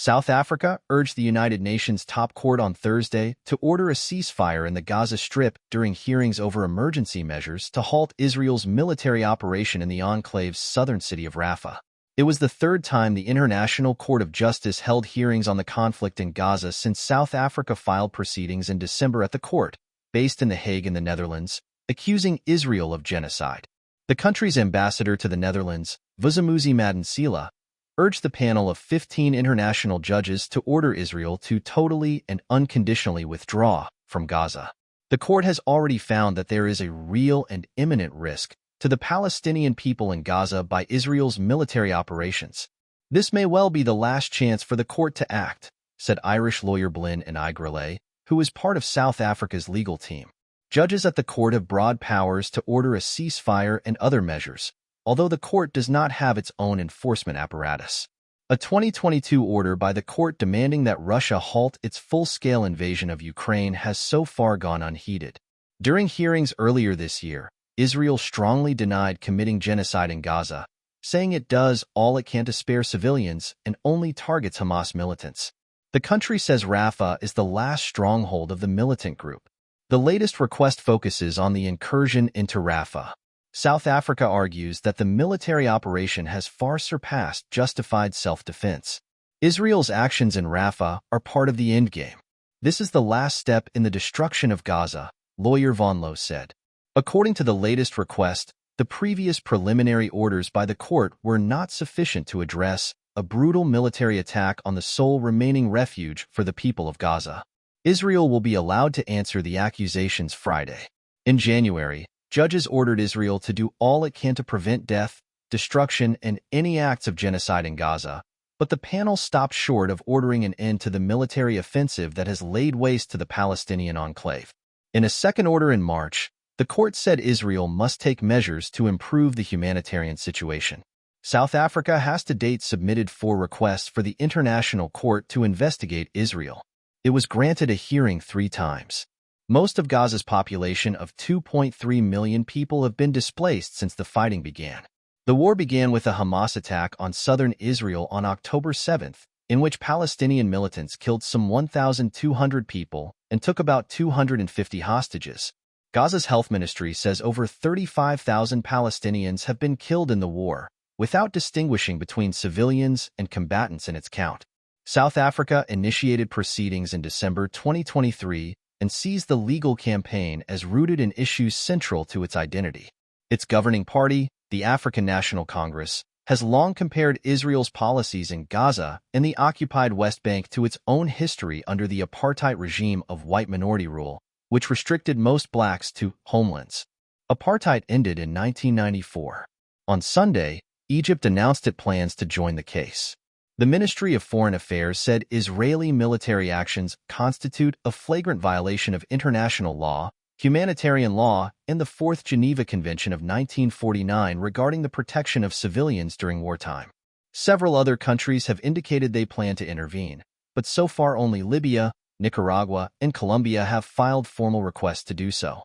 South Africa urged the United Nations top court on Thursday to order a ceasefire in the Gaza Strip during hearings over emergency measures to halt Israel's military operation in the enclave's southern city of Rafah. It was the third time the International Court of Justice held hearings on the conflict in Gaza since South Africa filed proceedings in December at the court, based in The Hague in the Netherlands, accusing Israel of genocide. The country's ambassador to the Netherlands, Vusimuzi Madonsela, urged the panel of 15 international judges to order Israel to totally and unconditionally withdraw from Gaza. The court has already found that there is a real and imminent risk to the Palestinian people in Gaza by Israel's military operations. This may well be the last chance for the court to act, said Irish lawyer Blin and Igrele, who is part of South Africa's legal team. Judges at the court have broad powers to order a ceasefire and other measures, although the court does not have its own enforcement apparatus. A 2022 order by the court demanding that Russia halt its full-scale invasion of Ukraine has so far gone unheeded. During hearings earlier this year, Israel strongly denied committing genocide in Gaza, saying it does all it can to spare civilians and only targets Hamas militants. The country says Rafah is the last stronghold of the militant group. The latest request focuses on the incursion into Rafah. South Africa argues that the military operation has far surpassed justified self-defense. Israel's actions in Rafah are part of the endgame. This is the last step in the destruction of Gaza, lawyer Von Lowe said. According to the latest request, the previous preliminary orders by the court were not sufficient to address a brutal military attack on the sole remaining refuge for the people of Gaza. Israel will be allowed to answer the accusations Friday. In January, judges ordered Israel to do all it can to prevent death, destruction, and any acts of genocide in Gaza, but the panel stopped short of ordering an end to the military offensive that has laid waste to the Palestinian enclave. In a second order in March, the court said Israel must take measures to improve the humanitarian situation. South Africa has to date submitted 4 requests for the International Court to investigate Israel. It was granted a hearing 3 times. Most of Gaza's population of 2.3 million people have been displaced since the fighting began. The war began with a Hamas attack on southern Israel on October 7, in which Palestinian militants killed some 1,200 people and took about 250 hostages. Gaza's health ministry says over 35,000 Palestinians have been killed in the war, without distinguishing between civilians and combatants in its count. South Africa initiated proceedings in December 2023 and sees the legal campaign as rooted in issues central to its identity. Its governing party, the African National Congress, has long compared Israel's policies in Gaza and the occupied West Bank to its own history under the apartheid regime of white minority rule, which restricted most blacks to homelands. Apartheid ended in 1994. On Sunday, Egypt announced it plans to join the case. The Ministry of Foreign Affairs said Israeli military actions constitute a flagrant violation of international law, humanitarian law, and the Fourth Geneva Convention of 1949 regarding the protection of civilians during wartime. Several other countries have indicated they plan to intervene, but so far only Libya, Nicaragua, and Colombia have filed formal requests to do so.